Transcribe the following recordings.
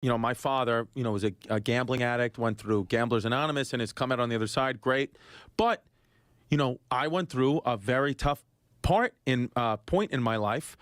you know, my father, you know, was a gambling addict, went through Gamblers Anonymous, and has come out on the other side. Great. But, you know, I went through a very tough point in my life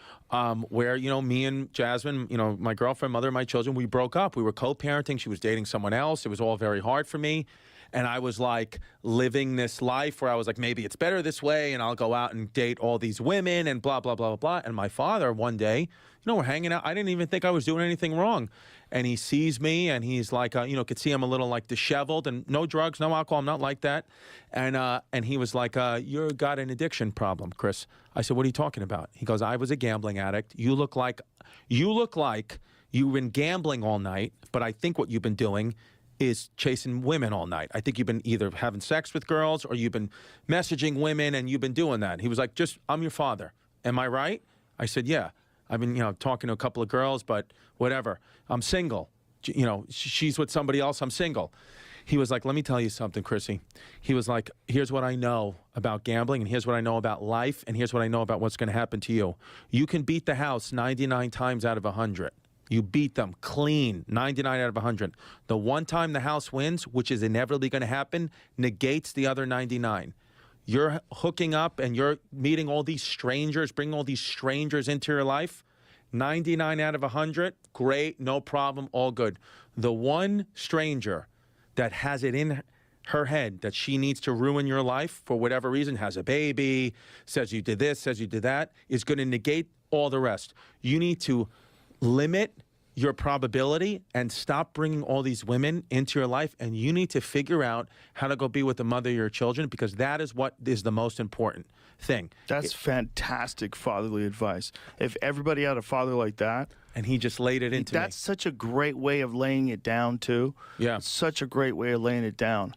where, you know, me and Jasmine, you know, my girlfriend, mother of my children, we broke up. We were co-parenting. She was dating someone else. It was all very hard for me. And I was like living this life where I was like, maybe it's better this way, and I'll go out and date all these women and blah, blah, blah, blah, blah. And my father one day, you know, we're hanging out. I didn't even think I was doing anything wrong. And he sees me, and he's like, you know, could see I'm a little like disheveled, and no drugs, no alcohol. I'm not like that. And he was like, you've got an addiction problem, Chris. I said, what are you talking about? He goes, I was a gambling addict. You look like you've been gambling all night, but I think what you've been doing is chasing women all night. I think you've been either having sex with girls or you've been messaging women, and you've been doing that. He was like, I'm your father. Am I right? I said, yeah. I've been, you know, talking to a couple of girls, but whatever. I'm single. You know, she's with somebody else. I'm single. He was like, let me tell you something, Chrissy. He was like, here's what I know about gambling, and here's what I know about life, and here's what I know about what's going to happen to you. You can beat the house 99 times out of 100. You beat them clean, 99 out of 100. The one time the house wins, which is inevitably going to happen, negates the other 99. You're hooking up and you're meeting all these strangers, bringing all these strangers into your life. 99 out of 100, great, no problem, all good. The one stranger that has it in her head that she needs to ruin your life for whatever reason, has a baby, says you did this, says you did that, is going to negate all the rest. You need to limit your probability and stop bringing all these women into your life, and you need to figure out how to go be with the mother of your children, because that is what is the most important thing. That's fantastic fatherly advice. If everybody had a father like that. And he just laid it into me. That's such a great way of laying it down, too. Yeah. It's such a great way of laying it down.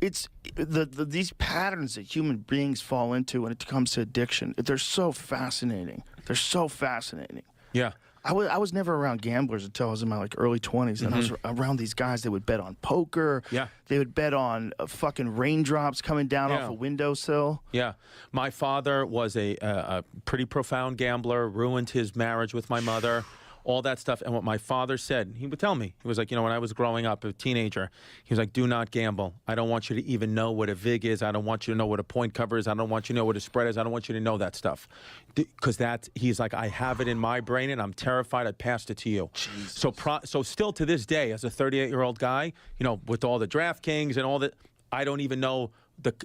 It's these patterns that human beings fall into when it comes to addiction. They're so fascinating. They're so fascinating. Yeah. I was never around gamblers until I was in my like early 20s, and I was around these guys that would bet on poker. Yeah. They would bet on fucking raindrops coming down off a windowsill. Yeah. My father was a pretty profound gambler, ruined his marriage with my mother, all that stuff. And what my father said, he would tell me, he was like, you know, when I was growing up, a teenager, he was like, do not gamble. I don't want you to even know what a VIG is. I don't want you to know what a point cover is. I don't want you to know what a spread is. I don't want you to know that stuff. Because he's like, I have it in my brain, and I'm terrified I passed it to you. Jesus. So still to this day, as a 38-year-old guy, you know, with all the DraftKings and all that, I don't even know.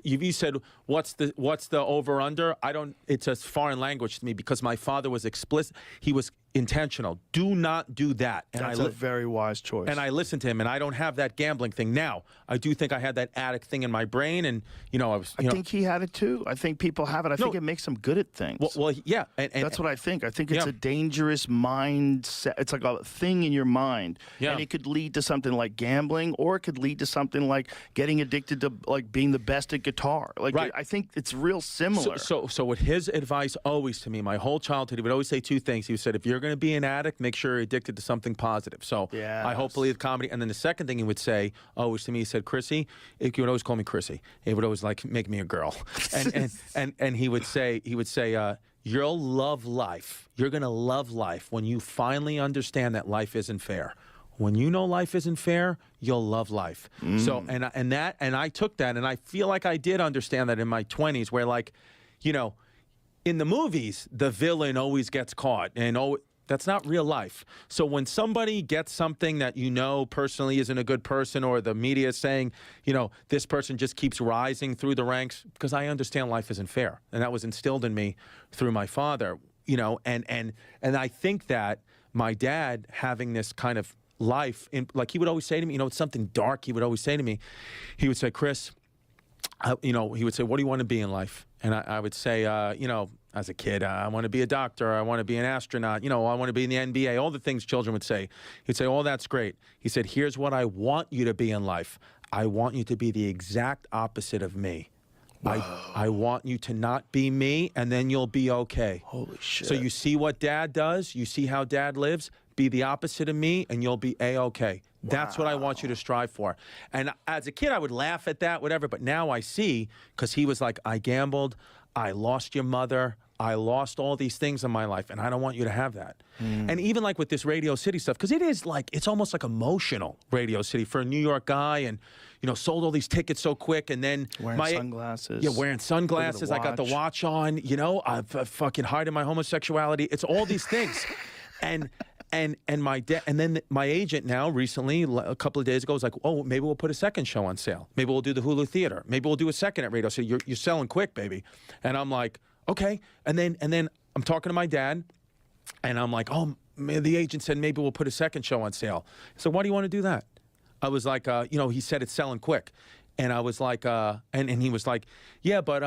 You said, what's the over under? I don't. It's a foreign language to me, because my father was explicit. He was intentional. Do not do that. And that's a very wise choice. And I listened to him, and I don't have that gambling thing now. I do think I had that addict thing in my brain, and you know, I think he had it too. I think people have it. I think it makes them good at things. Well, yeah, and that's what I think. I think it's a dangerous mindset. It's like a thing in your mind, and it could lead to something like gambling, or it could lead to something like getting addicted to like being the best at guitar. Like I think it's real similar. So what his advice always to me, my whole childhood, he would always say two things. He said, if you're going to be an addict, make sure you're addicted to something positive. So I hopefully the comedy. And then the second thing he would say always to me, he said, Chrissy, he would always call me Chrissy. He would always like make me a girl. And he would say, you'll love life. You're going to love life when you finally understand that life isn't fair. When you know life isn't fair, you'll love life. So and I took that, and I feel like I did understand that in my 20s, where like, you know, in the movies, the villain always gets caught, and that's not real life. So when somebody gets something that you know personally isn't a good person, or the media is saying, you know, this person just keeps rising through the ranks, because I understand life isn't fair, and that was instilled in me through my father, you know, and I think that my dad having this kind of life, like he would always say to me, you know, it's something dark he would always say to me. He would say, Chris, you know, he would say, what do you want to be in life? And I would say, you know, as a kid, I want to be a doctor, I want to be an astronaut, you know, I want to be in the NBA, all the things children would say. He'd say, oh, that's great. He said, here's what I want you to be in life. I want you to be the exact opposite of me. I want you to not be me, and then you'll be okay. Holy shit. So you see what dad does? You see how dad lives? Be the opposite of me, and you'll be A-okay. Wow. That's what I want you to strive for. And as a kid, I would laugh at that, whatever. But now I see, because he was like, I gambled, I lost your mother. I lost all these things in my life, and I don't want you to have that. And even like with this Radio City stuff, because it is like, it's almost like emotional, Radio City, for a New York guy, and, you know, sold all these tickets so quick, and then wearing sunglasses. Yeah, wearing sunglasses. I got the watch on, you know, I'm fucking hiding my homosexuality. It's all these things. And my dad, and then my agent now recently, a couple of days ago, was like, oh, maybe we'll put a second show on sale. Maybe we'll do the Hulu Theater. Maybe we'll do a second at Radio City. You're selling quick, baby. And I'm like, okay. And then I'm talking to my dad, and I'm like, oh, the agent said maybe we'll put a second show on sale. So why do you want to do that? I was like, you know, he said it's selling quick. And I was like, and he was like, yeah, but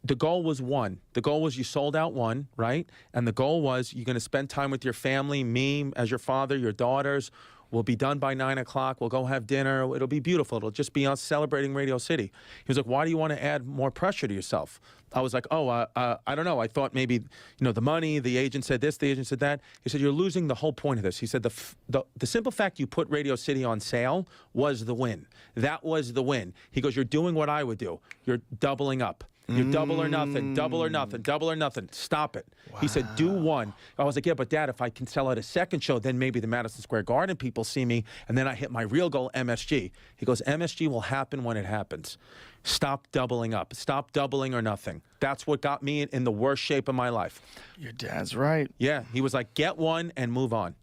the goal was one. The goal was you sold out one, right? And the goal was you're going to spend time with your family, me as your father, your daughters. We'll be done by 9 o'clock. We'll go have dinner. It'll be beautiful. It'll just be us celebrating Radio City. He was like, why do you want to add more pressure to yourself? I was like, oh, I don't know. I thought maybe, you know, the money, the agent said this, the agent said that. He said, you're losing the whole point of this. He said, the simple fact you put Radio City on sale was the win. That was the win. He goes, you're doing what I would do. You're doubling up. You're double or nothing, double or nothing, double or nothing. Stop it. Wow. He said, do one. I was like, yeah, but Dad, if I can sell out a second show, then maybe the Madison Square Garden people see me, and then I hit my real goal, MSG. He goes, MSG will happen when it happens. Stop doubling up. Stop doubling or nothing. That's what got me in the worst shape of my life. Your dad's right. Yeah. He was like, get one and move on.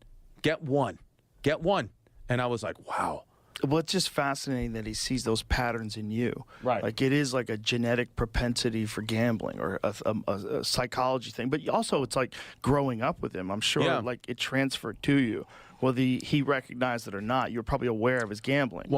Get one. Get one. And I was like, wow. Well, it's just fascinating that he sees those patterns in you. Right. Like, it is like a genetic propensity for gambling, or a psychology thing. But also, it's like growing up with him. I'm sure, like, it transferred to you. Whether he recognized it or not, you're probably aware of his gambling. Well,